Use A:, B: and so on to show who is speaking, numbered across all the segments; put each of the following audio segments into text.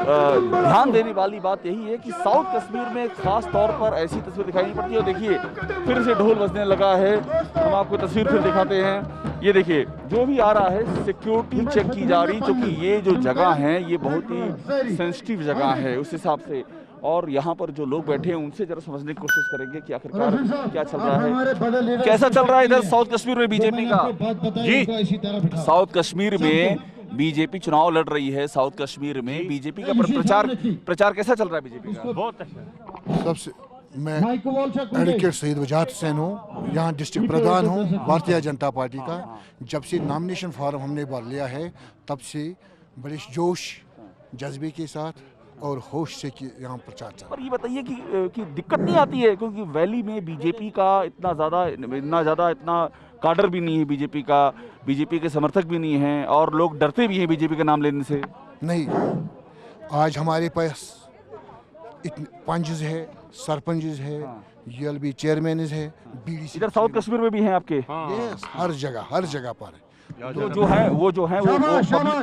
A: ध्यान देने वाली बात यही है कि साउथ कश्मीर में खास तौर पर ऐसी तस्वीर दिखाई नहीं पड़ती है। देखिए फिर से ढोल बजने लगा है, हम आपको तस्वीर फिर दिखाते हैं। ये देखिए जो भी आ रहा है सिक्योरिटी चेक की जा रही, क्योंकि ये जो जगह है ये बहुत ही सेंसिटिव जगह है उस हिसाब से। और यहाँ पर जो लोग बैठे हैं उनसे जरा समझने की कोशिश करेंगे कि आखिरकार क्या चल रहा है, कैसा चल रहा है इधर साउथ कश्मीर में बीजेपी का। जी, साउथ कश्मीर में बीजेपी चुनाव लड़ रही है। साउथ कश्मीर में बीजेपी का प्रचार कैसा चल रहा है बीजेपी का?
B: बहुत अच्छा।
C: सबसे मैं एडवोकेट सईद वजाहत हुसैन हूँ, यहाँ डिस्ट्रिक्ट प्रधान हूँ भारतीय जनता पार्टी का। जब से नॉमिनेशन फॉर्म हमने भर लिया है तब से बड़े जोश जज्बे के साथ और होश से यहाँ प्रचार चल रहा है।
A: पर ये बताइए कि दिक्कत नहीं आती है, क्योंकि वैली में बीजेपी का इतना ज़्यादा काडर भी नहीं है बीजेपी का, बीजेपी के समर्थक भी नहीं हैं और लोग डरते भी हैं बीजेपी का नाम लेने से।
C: नहीं, आज हमारे पास इतने पंचेस है, सरपंचेस है, यूएलबी चेयरमैन है, बीडीसी।
A: इधर साउथ कश्मीर में भी हैं आपके?
C: यस, हर जगह पर
A: जो है वो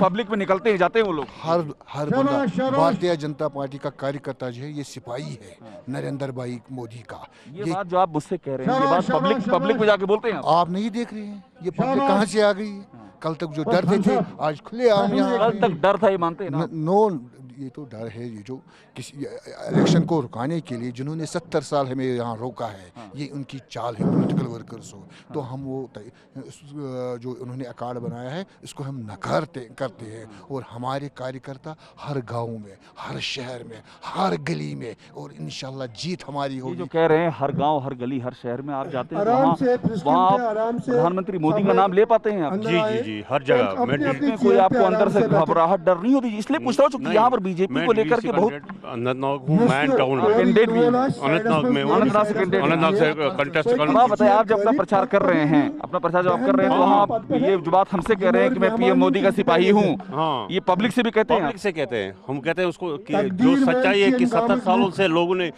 A: पब्लिक में निकलते हैं जाते हैं वो लोग।
C: हर बंदा भारतीय जनता पार्टी का कार्यकर्ता जो है ये सिपाही है नरेंद्र भाई मोदी का।
A: ये बात जो आप मुझसे कह रहे हैं ये बात पब्लिक में जाके बोलते हैं
C: आप नहीं देख रहे हैं ये पब्लिक कहाँ से आ गई है? कल तक जो डरते थे आज खुले आम यहाँ।
A: कल तक डर था ये मानते हैं ना?
C: नो, ये तो डर है, ये जो किसी इलेक्शन को रुकाने के लिए जिन्होंने 70 साल हमें यहाँ रोका है, ये उनकी चाल है पॉलिटिकल वर्कर्स हो। तो हम वो जो उन्होंने अकाड़ बनाया है इसको हम नकारते करते हैं। और हमारे कार्यकर्ता हर गांव में, हर शहर में, हर गली में, और इंशाल्लाह जीत हमारी होगी।
A: जो कह रहे हैं हर गांव, हर गली, हर शहर में आप जाते हैं वहाँ आप प्रधानमंत्री मोदी का नाम ले पाते हैं आप?
B: जी, हर जगह।
A: कोई आपको अंदर से घबराहट, डर नहीं होती? इसलिए पूछ रहा हूँ क्योंकि यहाँ पर बीजेपी को लेकर के बहुत
B: अनंतनाग हूँ, मैं टाउन
A: कैंडिडेट भी
B: अनंतनाग में हूँ, अनंतनाग से कंटेस्ट कर।
A: आप बताइए, आप जब अपना प्रचार कर रहे हैं, तो वहाँ आप ये जो बात हमसे कह रहे हैं कि मैं पीएम मोदी का सिपाही हूँ, ये पब्लिक से भी कहते हैं?
B: पब्लिक से कहते हैं, हम कहते हैं उसको कि जो सच्चाई है कि 70 सालों से लोगों ने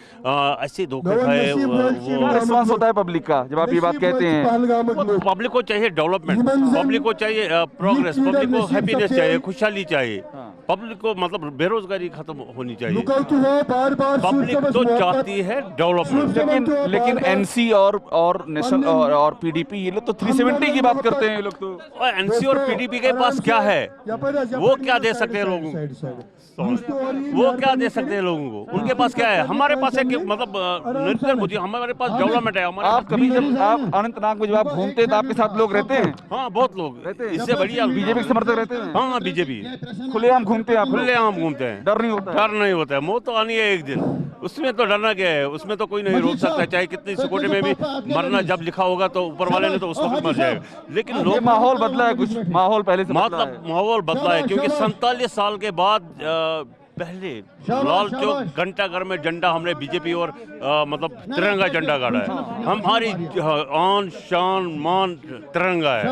B: ऐसे धोखे खाए।
A: वो रिस्पांस होता है पब्लिक का जब आप ये बात कहते हैं?
B: पब्लिक को चाहिए डेवलपमेंट, पब्लिक को चाहिए प्रोग्रेस, पब्लिक को हैप्पीनेस चाहिए, खुशहाली चाहिए, पब्लिक को मतलब बेरोजगारी खत्म होनी चाहिए। पब्लिक तो चाहती है डेवलपमेंट।
A: लेकिन एनसी और नेशनल और पीडीपी ये लोग तो 370 की बात करते हैं। ये लोग तो
B: एनसी और पीडीपी के पास क्या है? वो क्या दे सकते हैं लोगों को? वो क्या दे सकते हैं लोगों को? उनके पास क्या है? हमारे पास है कि मतलब नरेंद्र मोदी, हमारे पास डेवलपमेंट है।
A: आप कभी जब आप अनंतनाग में जब आप घूमते हैं तो आपके साथ लोग रहते हैं?
B: हाँ, बहुत लोग रहते हैं। इससे बढ़िया
A: बीजेपी के समर्थक रहते हैं?
B: हाँ, बीजेपी
A: खुलेआम घूमते हैं आप?
B: खुलेआम घूमते हैं,
A: डर नहीं होता?
B: डर नहीं होता है। मौत तो आनी है एक दिन, उसमें तो डरना क्या है? उसमें तो कोई नहीं रोक सकता, चाहे कितनी सिक्योरिटी में भी मरना जब लिखा होगा तो ऊपर वाले ने तो उसको भी मर जाएगा। लेकिन लोग
A: माहौल बदला है, कुछ माहौल पहले से
B: मतलब माहौल बदला है, क्योंकि 47 साल के बाद पहले लाल चौक घंटाघर में झंडा हमने बीजेपी और मतलब तिरंगा झंडा गाड़ा है। हमारी आन शान मान तिरंगा है।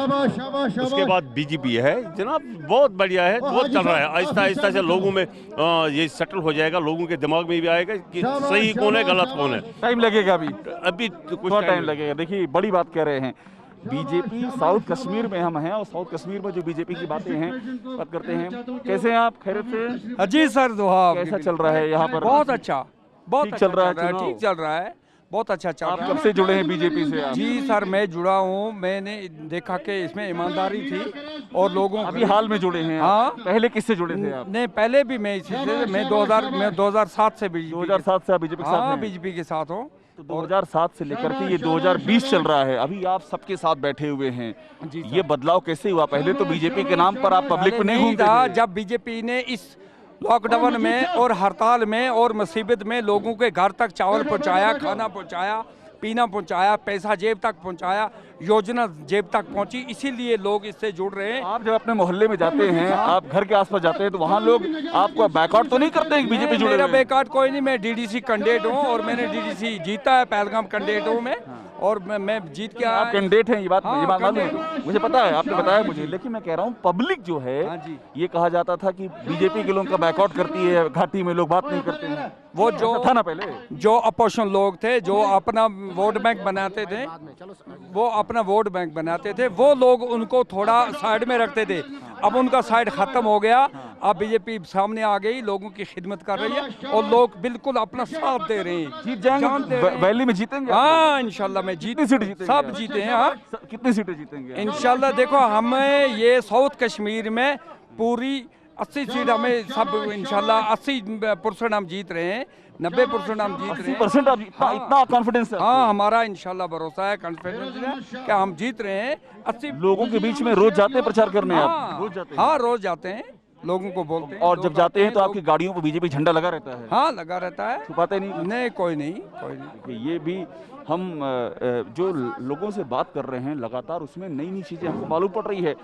B: उसके बाद बीजेपी है जनाब, बहुत बढ़िया है, बहुत चल रहा है। आहिस्ता आहिस्ता से लोगों में ये सेटल हो जाएगा, लोगों के दिमाग में भी आएगा कि सही कौन है, गलत कौन है।
A: टाइम लगेगा, अभी
B: कुछ
A: टाइम लगेगा। देखिए बड़ी बात कह रहे हैं, बीजेपी साउथ कश्मीर में हम हैं और साउथ कश्मीर में जो बीजेपी की बातें हैं बात करते हैं। कैसे हैं आप? खैरियत से?
D: जी सर,
A: कैसा चल रहा है यहाँ पर?
D: बहुत अच्छा, बहुत
A: ठीक चल रहा है,
D: ठीक चल रहा है, बहुत अच्छा चल रहा है।
A: आप कब से जुड़े हैं बीजेपी से? आप?
D: जी सर, मैं जुड़ा हूँ। मैंने देखा कि इसमें ईमानदारी थी और लोगों
A: अभी हाल में जुड़े हैं?
D: हाँ।
A: पहले किससे जुड़े थे आप?
D: नहीं, पहले भी मैं इसी से, मैं 2007 से
A: 2007 से आप बीजेपी के साथ हैं?
D: बीजेपी के साथ हूँ।
A: तो 2007 से लेकर के ये 2020 चल रहा है, अभी आप सबके साथ बैठे हुए हैं। ये बदलाव कैसे हुआ? पहले तो बीजेपी के नाम पर आप पब्लिक में नहीं घूमते थे।
D: जब बीजेपी ने इस लॉकडाउन में और हड़ताल में और मुसीबत में लोगों के घर तक चावल पहुंचाया, खाना पहुंचाया, पीना पहुंचाया, पैसा जेब तक पहुंचाया, योजना जेब तक पहुंची, इसीलिए लोग इससे जुड़ रहे हैं।
A: आप जब अपने मोहल्ले में जाते हैं, आप घर के आसपास जाते हैं, तो वहाँ लोग आपको बैकआउट तो नहीं करते हैं कि बीजेपी जुड़े?
D: मेरा बैकआउट कोई नहीं, मैं डीडीसी कैंडिडेट हूँ और मैंने डीडीसी जीता है। पहलगाम कैंडिडेट हूँ मैं और मैं जीत के
A: आप कैंडिडेट हैं, ये बात मालूम है, मुझे पता है, आपने बताया मुझे। लेकिन मैं कह रहा हूँ पब्लिक जो है, ये कहा जाता था कि बीजेपी के लोगों का बैकआउट करती है, घाटी में लोग बात नहीं करते हैं।
D: वो जो
A: था ना पहले,
D: जो अपोजिशन लोग थे, जो अपना वोट बैंक बनाते थे, वो अपना वोट बैंक बनाते थे, वो लोग उनको थोड़ा साइड में रखते थे। अब उनका साइड खत्म हो गया, अब बीजेपी सामने आ गई, लोगों की खिदमत कर रही है और लोग बिल्कुल अपना साथ दे रहे हैं।
A: जीत जाएंगे, वैली में जीतेंगे?
D: हाँ इंशाल्लाह मैं
A: कितनी सीट जीतेंगे?
D: सब जीते हैं। हाँ
A: कितनी सीटें जीतेंगे
D: इंशाल्लाह। देखो हमें ये साउथ कश्मीर में पूरी 80 सीट हमें सब इंशाल्लाह 80% हम जीत रहे हैं, 90% हम जीत रहे हैं।
A: 80% आप इतना कॉन्फिडेंस है?
D: हाँ हमारा इंशाल्लाह भरोसा है, कॉन्फिडेंस है कि हम जीत रहे हैं। 80
A: लोगों के बीच में रोज जाते हैं प्रचार करने? आप
D: हाँ
A: रोज जाते हैं?
D: हाँ रोज जाते हैं, लोगों को बोलते हैं।
A: और जब
D: लोग
A: जाते
D: आते
A: हैं तो आपकी
D: लोग-
A: गाड़ियों पर बीजेपी झंडा लगा रहता है?
D: हाँ लगा रहता है।
A: छुपाते नहीं?
D: नहीं कोई नहीं, कोई नहीं।
A: देखिए, ये भी हम जो लोगों से बात कर रहे हैं लगातार, उसमें नई नई चीज़ें हमको मालूम पड़ रही है।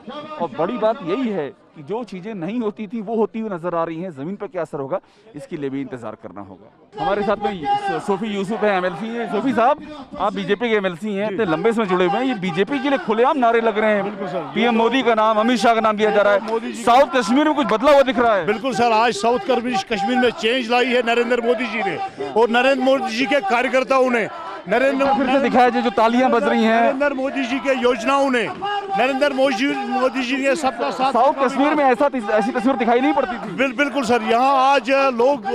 A: और बड़ी बात यही है कि जो चीज़ें नहीं होती थी वो होती हुई नजर आ रही हैं। ज़मीन पर क्या असर होगा इसके लिए भी इंतजार करना होगा। हमारे साथ में सोफी यूसुफ है, एमएलसी है। सोफी साहब, आप बीजेपी के एमएलसी हैं, तो लंबे समय जुड़े हुए हैं। ये बीजेपी के लिए खुलेआम नारे लग रहे हैं, पीएम मोदी का नाम, अमित शाह का नाम लिया जा रहा है। साउथ कश्मीर में कुछ बदला हुआ दिख रहा है?
E: बिल्कुल सर, आज साउथ कश्मीर में चेंज लाई है नरेंद्र मोदी जी ने और नरेंद्र मोदी जी के कार्यकर्ताओं ने।
A: फिर से दिखाया जाए जो तालियां बज रही हैं।
E: नरेंद्र मोदी जी के योजनाओं ने, नरेंद्र मोदी जी ने सबका साथ।
A: साउथ कश्मीर में ऐसी तस्वीर दिखाई नहीं पड़ती थी।
E: बिल्कुल सर, यहाँ आज लोग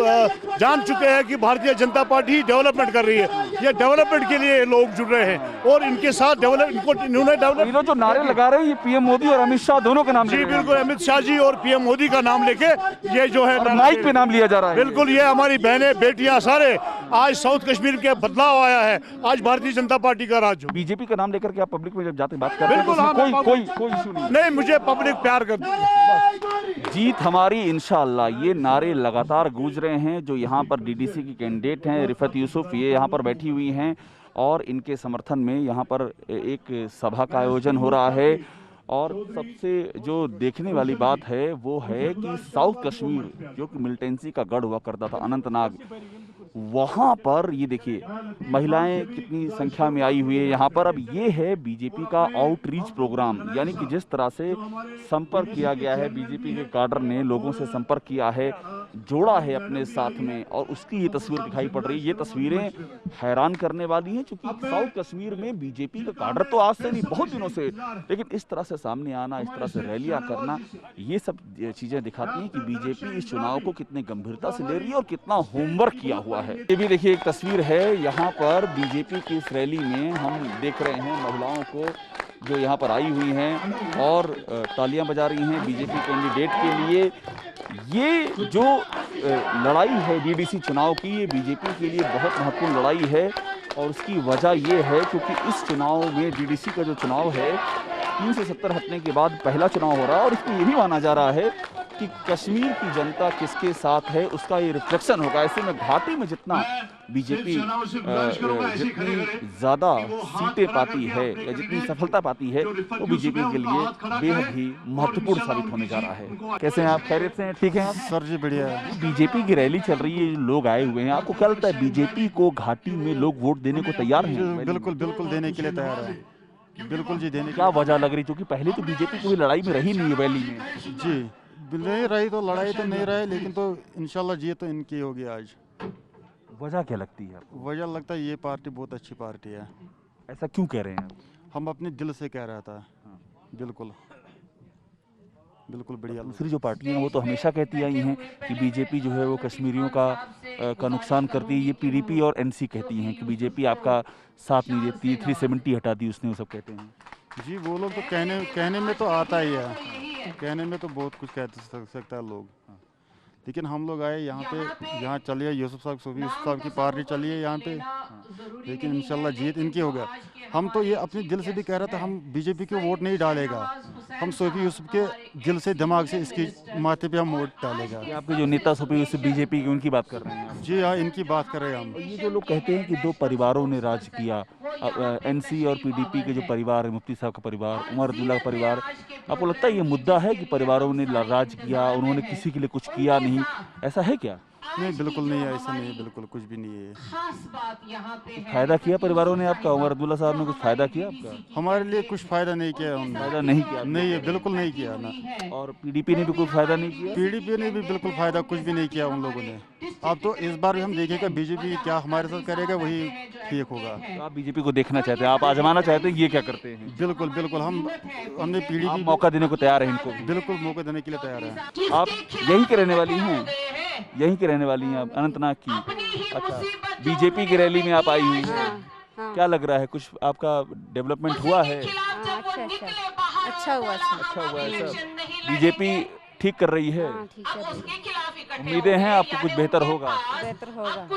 E: जान चुके हैं कि भारतीय जनता पार्टी डेवलपमेंट कर रही है। ये डेवलपमेंट के लिए लोग जुड़ रहे हैं और इनके साथ इन्होंने डेवलप
A: जो नारे लगा रहे हैं ये पीएम मोदी और अमित शाह दोनों का नाम
E: जी बिल्कुल, अमित शाह जी और पीएम मोदी का नाम लेके ये जो है
A: माइक पे नाम लिया जा रहा है।
E: बिल्कुल, ये हमारी बहनें बेटियां सारे आज साउथ कश्मीर के बदलाव आया है। आज भारतीय जनता पार्टी का राज।
A: बीजेपी का नाम लेकर के आप पब्लिक में जब जाते बात करते हैं
E: बिल्कुल,
A: तो
E: हाँ,
A: कोई इशू
E: नहीं, मुझे पब्लिक प्यार करती है।
A: जीत हमारी इंशाअल्लाह, ये नारे लगातार गूंज रहे हैं। जो यहाँ पर डीडीसी की कैंडिडेट हैं रिफत यूसुफ, ये यहाँ पर बैठी हुई हैं और इनके समर्थन में यहाँ पर एक सभा का आयोजन हो रहा है। और सबसे जो देखने वाली बात है वो है कि साउथ कश्मीर जो कि मिलिटेंसी का गढ़ हुआ करता था, अनंतनाग, वहाँ पर ये देखिए महिलाएं कितनी संख्या में आई हुई है यहाँ पर। अब ये है बीजेपी का आउटरीच प्रोग्राम, यानी कि जिस तरह से संपर्क किया गया है, बीजेपी के काडर ने लोगों से संपर्क किया है, जोड़ा है अपने साथ में, और उसकी ये तस्वीर दिखाई पड़ रही है। ये तस्वीरें हैरान करने वाली हैं, क्योंकि साउथ कश्मीर में बीजेपी का काडर तो आज से नहीं बहुत दिनों से, लेकिन इस तरह से सामने आना, इस तरह से रैलियां करना, ये सब चीजें दिखाती हैं कि बीजेपी इस चुनाव को कितने गंभीरता से ले रही है और कितना होमवर्क किया हुआ है। ये भी देखिए एक तस्वीर है, यहाँ पर बीजेपी की इस रैली में हम देख रहे हैं महिलाओं को जो यहाँ पर आई हुई हैं और तालियां बजा रही हैं बीजेपी कैंडिडेट के लिए। ये जो लड़ाई है डीडीसी चुनाव की, ये बीजेपी के लिए बहुत महत्वपूर्ण लड़ाई है और उसकी वजह ये है क्योंकि इस चुनाव में डीडीसी का जो चुनाव है 370 हटने के बाद पहला चुनाव हो रहा है और इसमें ये भी माना जा रहा है कि कश्मीर की जनता किसके साथ है उसका ये रिफ्लेक्शन होगा। ऐसे में घाटी में जितना बीजेपी जितनी ज़्यादा सीटें पाती है या जितनी सफलता पाती है वो बीजेपी के लिए बेहद ही महत्वपूर्ण साबित होने जा रहा है। कैसे हैं आप? खैरियत से हैं? ठीक हैं आप?
F: सर जी बढ़िया है।
A: बीजेपी की रैली चल रही है, लोग आए हुए हैं, आपको क्या लगता है बीजेपी को घाटी में लोग वोट देने को तैयार हैं?
F: बिल्कुल बिल्कुल देने के लिए तैयार है, बिल्कुल जी देने
A: क्या वजह लग रही? क्योंकि पहले तो बीजेपी कोई लड़ाई में रही नहीं है वैली में।
F: जी नहीं रही तो लड़ाई तो नहीं रही, लेकिन तो इंशाल्लाह जीत तो इनकी होगी आज।
A: वजह क्या लगती है आपको?
F: वजह लगता है ये पार्टी बहुत अच्छी पार्टी है।
A: ऐसा क्यों कह रहे हैं आप?
F: हम अपने दिल से कह रहा था। बिल्कुल बिल्कुल बढ़िया।
A: दूसरी जो पार्टियां हैं वो तो हमेशा कहती आई हैं कि बीजेपी जो है वो कश्मीरियों का नुकसान करती है। ये पीडीपी और एनसी कहती हैं कि बीजेपी आपका साथ नहीं देती, 370 हटा दी उसने, वो सब कहते हैं।
F: जी वो लोग तो कहने में तो आता ही है, कहने में तो बहुत कुछ कह सकता है लोग, लेकिन हम लोग आए यहाँ पे, यहाँ चलिए यूसुफ साहब की पार्टी चलिए यहाँ पे, लेकिन इंशाल्लाह जीत इनकी होगा। हम तो ये अपने दिल से भी कह रहा था, हम बीजेपी को वोट नहीं डालेगा, हम सोफी यूसुफ के दिल से दिमाग से इसकी माथे पे हम वोट डालेगा।
A: आपके जो नेता सोफी यूसुफ बीजेपी की, उनकी बात कर रहे हैं आप?
F: जी हाँ, इनकी बात कर रहे हैं हम।
A: ये जो लोग कहते हैं कि दो परिवारों ने राज किया, एनसी और पीडीपी के जो परिवार है, मुफ्ती साहब का परिवार, उमर अब्दुल्ला का परिवार, आपको लगता है ये मुद्दा है कि परिवारों ने राज किया, उन्होंने किसी के लिए कुछ किया नहीं, ऐसा है क्या?
F: नहीं बिल्कुल नहीं है, ऐसा नहीं है, बिल्कुल कुछ भी नहीं है।
A: फायदा किया परिवारों ने आपका? उमर अब्दुल्ला साहब ने कुछ फायदा किया आपका?
F: हमारे लिए कुछ फायदा नहीं किया उन्होंने।
A: फायदा नहीं किया?
F: नहीं है, बिल्कुल नहीं किया ना।
A: और पीडीपी ने भी कोई फायदा नहीं किया?
F: पीडीपी ने भी बिल्कुल फायदा कुछ भी नहीं किया उन लोगों ने। अब तो इस बार भी हम देखेंगे बीजेपी क्या हमारे साथ करेगा, वही ठीक होगा।
A: तो आप बीजेपी को देखना चाहते हैं, आप आजमाना चाहते हैं ये क्या करते हैं?
F: बिल्कुल बिल्कुल, हमने
A: आप
F: पीडीपी
A: मौका देने को तैयार हैं इनको?
F: बिल्कुल मौका देने के लिए तैयार है।
A: आप यहीं के रहने वाली हैं? यहीं के रहने वाली हैं आप, अनंतनाग की? अच्छा, बीजेपी की रैली में आप आई हुई हैं। क्या लग रहा है, कुछ आपका डेवलपमेंट हुआ है?
G: अच्छा हुआ।
A: अच्छा हुआ है सर? बीजेपी ठीक कर रही है?
G: ठीक है,
A: उम्मीदें हैं आपको कुछ बेहतर होगा?
G: बेहतर होगा।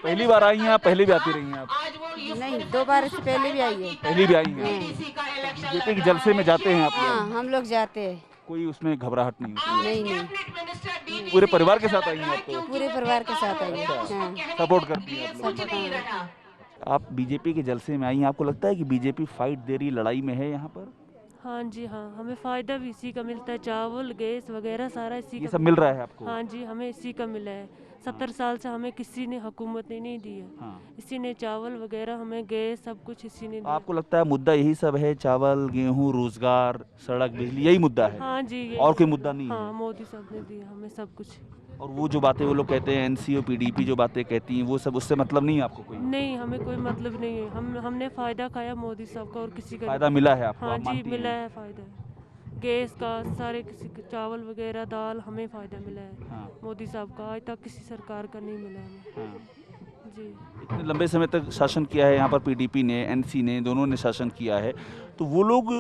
A: पहली बार आई हैं आप? पहले भी आती रही हैं आप?
G: नहीं, 2 बार से पहले भी आई है।
A: पहली भी आई हैं? बीजेपी के जलसे में जाते हैं आप लोग?
G: हाँ, हम लोग जाते हैं।
A: कोई उसमें घबराहट नहीं होती?
G: नहीं,
A: पूरे परिवार के साथ आई हैं आप? तो
G: पूरे परिवार के साथ आई है। हाँ,
A: सपोर्ट करती हैं आप लोग? आप बीजेपी के जलसे में आई हैं, आपको लगता है कि बीजेपी फाइट दे रही, लड़ाई में है यहाँ पर?
H: हाँ जी, हाँ, हमें फ़ायदा भी इसी का मिलता है, चावल गैस वगैरह सारा इसी
A: ये
H: का
A: सब मिल रहा है आपको?
H: हाँ जी, हमें इसी का मिला है। 70 साल से हमें किसी ने हुकूमत ने नहीं दी है।
A: हाँ।
H: इसी ने चावल वगैरह हमें गैस सब कुछ इसी ने दिया।
A: आपको लगता है मुद्दा यही सब है, चावल गेहूं रोजगार सड़क बिजली, यही मुद्दा है?
H: हाँ जी, ये
A: और कोई मुद्दा नहीं
H: हाँ,
A: है?
H: मोदी साहब ने दिया हमें सब कुछ।
A: और वो जो बातें वो लोग कहते हैं एनसी और पीडीपी जो बातें कहती हैं वो सब, उससे मतलब नहीं है आपको कोई?
H: नहीं, हमें कोई मतलब नहीं है। हमने फ़ायदा खाया मोदी साहब का और किसी का
A: फायदा मिला है आपको?
H: हाँ
A: आप
H: जी,
A: मानती
H: मिला
A: हैं?
H: है फ़ायदा। गैस का सारे किसी चावल वगैरह दाल हमें फ़ायदा मिला है।
A: हाँ।
H: मोदी साहब का आज तक किसी सरकार का नहीं मिला हमें।
A: हाँ।
H: जी,
A: इतने लंबे समय तक शासन किया है यहाँ पर पीडीपी ने, एनसी ने, दोनों ने शासन किया है, तो वो लोग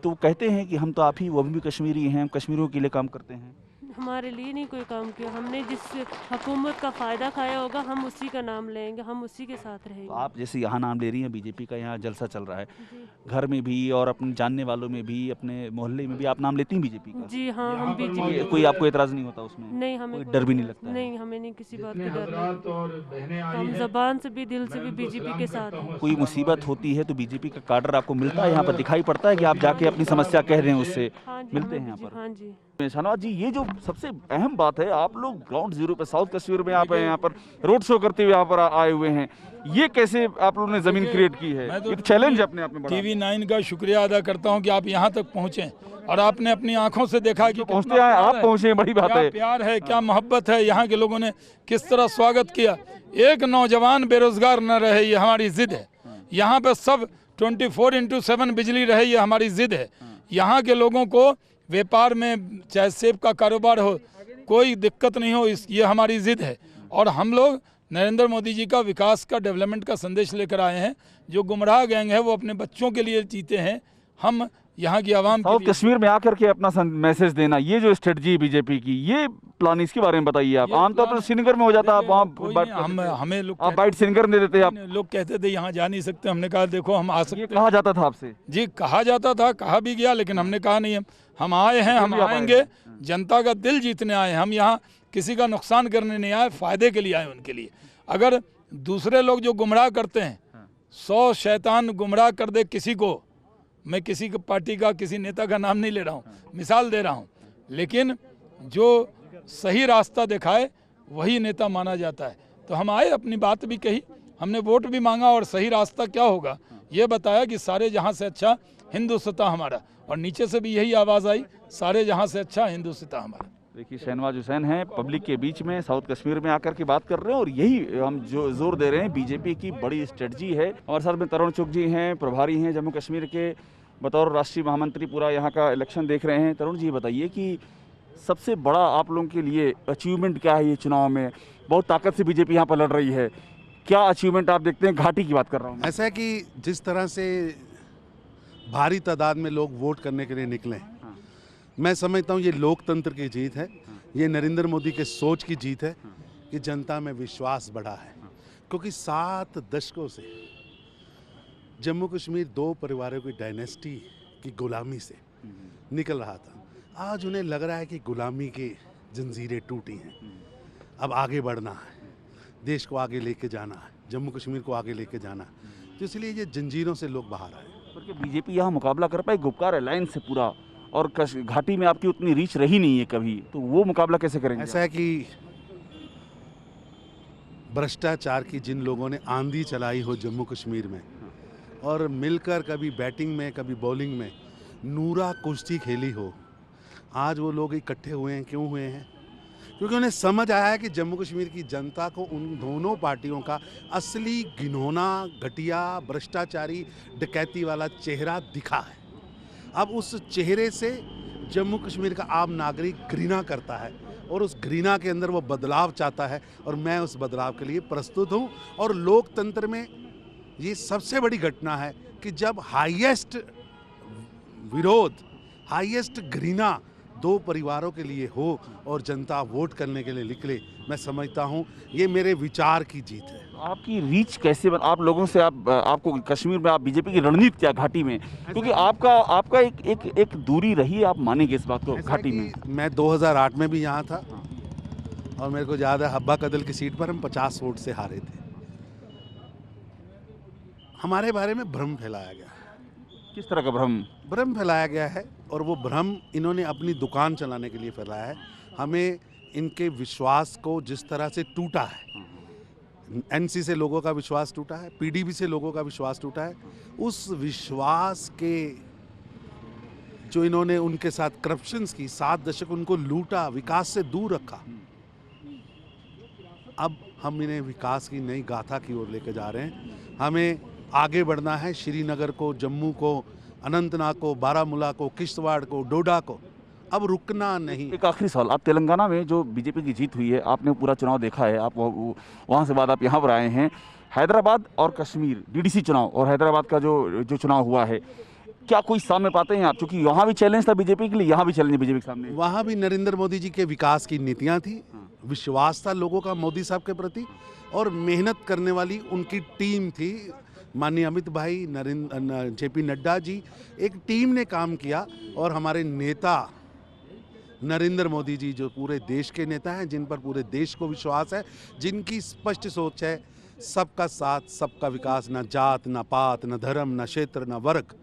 A: तो कहते हैं कि हम तो आप ही, वो भी कश्मीरी हैं, हम कश्मीरियों के लिए काम करते हैं।
H: हमारे लिए नहीं कोई काम किया। हमने जिस हुकूमत का फ़ायदा खाया होगा हम उसी का नाम लेंगे, हम उसी के साथ
A: तो
H: रहेंगे।
A: आप जैसे यहाँ नाम ले रही हैं बीजेपी का, यहाँ जलसा चल रहा है,
H: जी,
A: घर में भी और अपने जानने वालों में भी, अपने मोहल्ले में भी आप नाम लेती हैं बीजेपी का?
H: जी हाँ, हम बीजेपी।
A: कोई आपको एतराज़ नहीं होता उसमें?
H: नहीं, हमें
A: कोई डर भी नहीं लगता है?
H: नहीं, हमें नहीं किसी बात का डर नहीं। हम ज़बान से भी दिल से भी बीजेपी के साथ हैं।
A: कोई मुसीबत होती है तो बीजेपी का काडर आपको मिलता है यहाँ पर, दिखाई पड़ता है कि आप जाके अपनी समस्या कह रहे हैं उससे?
H: हाँ जी,
A: मिलते
H: हमें
A: हैं यहाँ पर?
H: हाँ जी।
A: शाहनवाज जी, ये जो सबसे अहम बात है, आप लोग ग्राउंड जीरो पे साउथ कश्मीर में आप यहाँ पर रोड शो करते हुए यहाँ पर आए हुए हैं, ये कैसे आप लोगों ने जमीन क्रिएट की है?
I: मैं तो
A: एक चैलेंज अपने आप में बड़ा।
I: टीवी 9 का शुक्रिया अदा करता हूं कि आप यहां तक पहुंचे और आपने अपनी आंखों से देखा कि
A: पहुंचते
I: कितना
A: हैं,
I: प्यार
A: आप
I: है,
A: पहुंचे, बड़ी बात
I: क्या
A: है।
I: प्यार है, क्या मोहब्बत है, यहाँ के लोगों ने किस तरह स्वागत किया। एक नौजवान बेरोजगार न रहे, ये हमारी जिद है। यहाँ पे सब 24/7 बिजली रहे, ये हमारी जिद है। यहाँ के लोगों को व्यापार में चाहे सेब का कारोबार हो, कोई दिक्कत नहीं हो, ये हमारी जिद है। और हम लोग नरेंद्र मोदी जी का विकास का, डेवलपमेंट का संदेश लेकर आए हैं। जो गुमराह गैंग है वो अपने बच्चों के लिए जीते हैं, हम यहाँ की आवाम के
A: साउथ
I: लिए।
A: कश्मीर में आकर के अपना मैसेज देना, ये जो स्ट्रेटजी है बीजेपी की, ये प्लान, इसके बारे में बताइए आप। आमतौर पर श्रीनगर में हो जाता है, आप वहाँ
I: हमें लोग
A: आप बाइट श्रीनगर में दे देते हैं आप।
I: लोग कहते थे यहाँ जा नहीं सकते, हमने कहा देखो हम आ सकते
A: ये कहा जाता था आपसे?
I: जी, कहा जाता था, कहा भी गया, लेकिन हमने कहा नहीं, हम आए हैं, हम आएंगे, जनता का दिल जीतने आए हैं। हम यहाँ किसी का नुकसान करने नहीं आए, फायदे के लिए आए उनके लिए। अगर दूसरे लोग जो गुमराह करते हैं, 100 शैतान गुमराह कर दे किसी को, मैं किसी पार्टी का, किसी नेता का नाम नहीं ले रहा हूँ, मिसाल दे रहा हूँ, लेकिन जो सही रास्ता दिखाए वही नेता माना जाता है। तो हम आए, अपनी बात भी कही, हमने वोट भी मांगा और सही रास्ता क्या होगा ये बताया कि सारे जहाँ से अच्छा हिंदुस्तान हमारा, और नीचे से भी यही आवाज़ आई, सारे जहाँ से अच्छा हिंदुस्तान हमारा।
A: देखिए, शहनवाज हुसैन हैं, पब्लिक के बीच में साउथ कश्मीर में आकर के बात कर रहे हैं, और यही हम जो जोर दे रहे हैं, बीजेपी की बड़ी स्ट्रेटजी है। हमारे साथ में तरुण चुग जी हैं, प्रभारी हैं जम्मू कश्मीर के, बतौर राष्ट्रीय महामंत्री पूरा यहाँ का इलेक्शन देख रहे हैं। तरुण जी, बताइए कि सबसे बड़ा आप लोगों के लिए अचीवमेंट क्या है ये चुनाव में? बहुत ताकत से बीजेपी यहाँ पर लड़ रही है, क्या अचीवमेंट आप देखते हैं? घाटी की बात कर रहा हूँ।
J: ऐसा है कि जिस तरह से भारी तादाद में लोग वोट करने के लिए निकले, मैं समझता हूँ ये लोकतंत्र की जीत है, ये नरेंद्र मोदी के सोच की जीत है कि जनता में विश्वास बढ़ा है। क्योंकि 7 दशकों से जम्मू कश्मीर 2 परिवारों की डायनेस्टी की गुलामी से निकल रहा था। आज उन्हें लग रहा है कि गुलामी की जंजीरें टूटी हैं, अब आगे बढ़ना है, देश को आगे लेके जाना है, जम्मू कश्मीर को आगे लेके जाना है। तो इसलिए ये जंजीरों से लोग बाहर आए।
A: क्योंकि बीजेपी यहाँ मुकाबला कर पाए गुपकार अलायंस से पूरा, और घाटी में आपकी उतनी रीच रही नहीं है कभी, तो वो मुकाबला कैसे करेंगे?
J: ऐसा है कि भ्रष्टाचार की जिन लोगों ने आंधी चलाई हो जम्मू कश्मीर में और मिलकर कभी बैटिंग में कभी बॉलिंग में नूरा कुश्ती खेली हो, आज वो लोग इकट्ठे हुए हैं। क्यों हुए हैं? क्योंकि उन्हें समझ आया है कि जम्मू कश्मीर की जनता को उन दोनों पार्टियों का असली घिनौना, घटिया, भ्रष्टाचारी, डकैती वाला चेहरा दिखा है। अब उस चेहरे से जम्मू कश्मीर का आम नागरिक घृणा करता है और उस घृणा के अंदर वो बदलाव चाहता है और मैं उस बदलाव के लिए प्रस्तुत हूँ। और लोकतंत्र में ये सबसे बड़ी घटना है कि जब हाईएस्ट विरोध, हाईएस्ट घृणा दो परिवारों के लिए हो और जनता वोट करने के लिए निकले, मैं समझता हूँ ये मेरे विचार की जीत है।
A: आपकी रीच कैसे आप लोगों से आपको कश्मीर में आप बीजेपी की रणनीति क्या घाटी में, क्योंकि आपका एक दूरी रही है, आप मानेंगे इस बात को घाटी में?
J: मैं 2008 में भी यहाँ था और मेरे को याद है हब्बा कदल की सीट पर हम 50 वोट से हारे थे। हमारे बारे में भ्रम फैलाया गया है।
A: किस तरह का भ्रम
J: फैलाया गया है और वो भ्रम इन्होंने अपनी दुकान चलाने के लिए फैलाया है। हमें इनके विश्वास को जिस तरह से टूटा है, एनसी से लोगों का विश्वास टूटा है, पीडीपी से लोगों का विश्वास टूटा है, उस विश्वास के जो इन्होंने उनके साथ करप्शंस की 7 दशक उनको लूटा, विकास से दूर रखा, अब हम इन्हें विकास की नई गाथा की ओर लेकर जा रहे हैं। हमें आगे बढ़ना है। श्रीनगर को, जम्मू को, अनंतनाग को, बारामूला को, किश्तवाड़ को, डोडा को, अब रुकना नहीं।
A: एक आखिरी सवाल, आप तेलंगाना में जो बीजेपी की जीत हुई है, आपने पूरा चुनाव देखा है, आप वहाँ से बाद आप यहाँ पर आए हैं। हैदराबाद और कश्मीर डीडीसी चुनाव और हैदराबाद का जो चुनाव हुआ है, क्या कोई सामने पाते हैं आप? क्योंकि यहाँ भी चैलेंज था बीजेपी के लिए, यहाँ भी चैलेंज है बीजेपी के सामने।
J: वहाँ भी नरेंद्र मोदी जी के विकास की नीतियाँ थी, विश्वास था लोगों का मोदी साहब के प्रति और मेहनत करने वाली उनकी टीम थी। माननीय अमित भाई, जेपी नड्डा जी, एक टीम ने काम किया और हमारे नेता नरेंद्र मोदी जी जो पूरे देश के नेता हैं, जिन पर पूरे देश को विश्वास है, जिनकी स्पष्ट सोच है सबका साथ, सबका विकास, ना जात, ना पात, ना धर्म, ना क्षेत्र, ना वर्ग,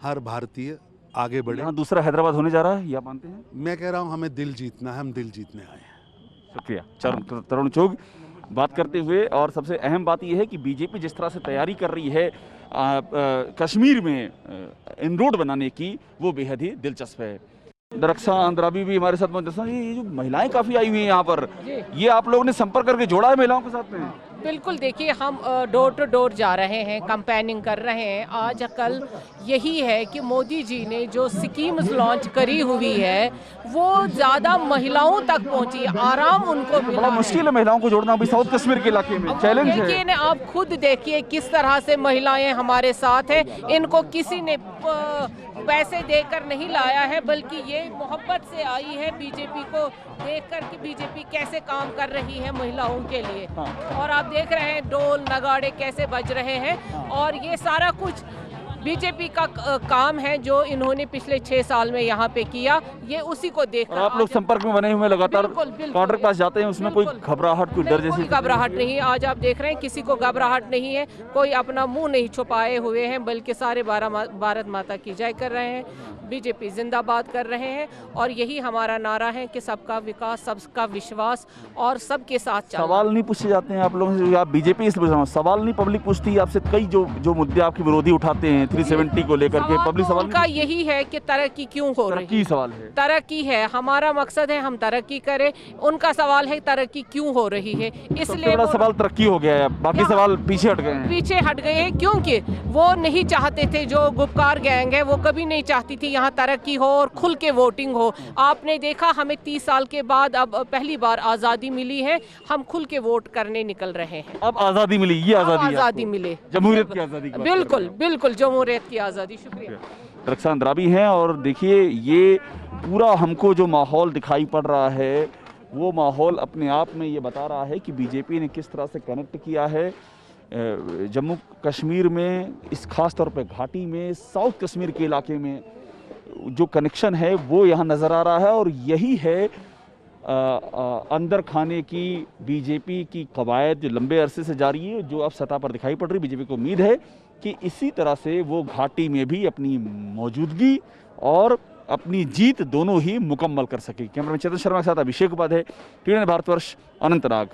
J: हर भारतीय आगे बढ़े।
A: यहाँ दूसरा हैदराबाद होने जा रहा है, या मानते हैं?
J: मैं कह रहा हूँ हमें दिल जीतना है, हम दिल जीतने आए हैं।
A: शुक्रिया। तरुण चुग बात करते हुए, और सबसे अहम बात यह है कि बीजेपी जिस तरह से तैयारी कर रही है कश्मीर में इनरोड बनाने की, वो बेहद ही दिलचस्प है। रक्षा अंद्राबी भी हमारे साथ मौजूद हैं। ये जो महिलाएं काफ़ी आई हुई हैं यहाँ पर, ये आप लोगों ने संपर्क करके जोड़ा है महिलाओं के साथ में?
K: बिल्कुल, देखिए हम डोर टू डोर जा रहे हैं, कैंपेनिंग कर रहे हैं। आज कल यही है कि मोदी जी ने जो स्कीम्स लॉन्च करी हुई है वो ज़्यादा महिलाओं तक पहुंची, आराम उनको मिला।
A: बड़ा मुश्किल है महिलाओं को जोड़ना अभी साउथ कश्मीर के इलाके में, चैलेंज है।
K: देखिए ना, आप खुद देखिए किस तरह से महिलाएं हमारे साथ हैं। इनको किसी ने पैसे देकर नहीं लाया है, बल्कि ये मोहब्बत से आई है बीजेपी को देखकर कि बीजेपी कैसे काम कर रही है महिलाओं के लिए। और आप देख रहे हैं ढोल नगाड़े कैसे बज रहे हैं, और ये सारा कुछ बीजेपी का काम है जो इन्होंने पिछले 6 साल में यहाँ पे किया। ये उसी को देखकर
A: आप लोग संपर्क में बने हुए लगातार, बॉर्डर के पास जाते हैं, उसमें कोई घबराहट, कोई डर जैसी?
K: घबराहट नहीं, आज आप देख रहे हैं किसी को घबराहट नहीं है, कोई अपना मुंह नहीं छुपाए हुए हैं, बल्कि सारे भारत माता की जय कर रहे हैं, बीजेपी जिंदाबाद कर रहे हैं। और यही हमारा नारा है कि सबका विकास, सबका विश्वास और सबके साथ चलना।
A: सवाल नहीं पूछे जाते हैं आप लोगों से? आप बीजेपी इसलिए पूछ रहा हूँ, सवाल नहीं पब्लिक पूछती है आपसे? कई जो मुद्दे आपके विरोधी उठाते हैं 370 को लेकर के, पब्लिक सवाल
K: का यही है कि तरक्की क्यों हो रही है?
A: सवाल है,
K: तरक्की है, हमारा मकसद है हम तरक्की करें। उनका सवाल है तरक्की क्यों हो रही है, इसलिए
A: बड़ा सवाल तरक्की हो गया है, बाकी सवाल पीछे हट गए हैं।
K: पीछे हट गए हैं क्योंकि वो नहीं चाहते थे, जो गुपकार गैंग है वो कभी नहीं चाहती थी यहाँ तरक्की हो और खुल के वोटिंग हो। आपने देखा हमें 30 साल के बाद अब पहली बार आज़ादी मिली है, हम खुल के वोट करने निकल रहे हैं।
A: अब आज़ादी मिली, ये आज़ादी
K: मिले,
A: जमहूरियत की आज़ादी।
K: बिल्कुल जमहूरियत की आज़ादी। शुक्रिया।
A: रक्षा अंद्राबी हैं, और देखिए ये पूरा हमको जो माहौल दिखाई पड़ रहा है, वो माहौल अपने आप में ये बता रहा है कि बीजेपी ने किस तरह से कनेक्ट किया है जम्मू कश्मीर में, इस खास तौर पे घाटी में, साउथ कश्मीर के इलाके में जो कनेक्शन है वो यहाँ नज़र आ रहा है। और यही है अंदर खाने की बीजेपी की कवायद जो लंबे अरसे से जारी है, जो अब सतह पर दिखाई पड़ रही। बीजेपी को उम्मीद है कि इसी तरह से वो घाटी में भी अपनी मौजूदगी और अपनी जीत दोनों ही मुकम्मल कर सके। कैमरामैन चेतन शर्मा के साथ अभिषेक उपाध्याय, TVN भारतवर्ष, अनंतनाग।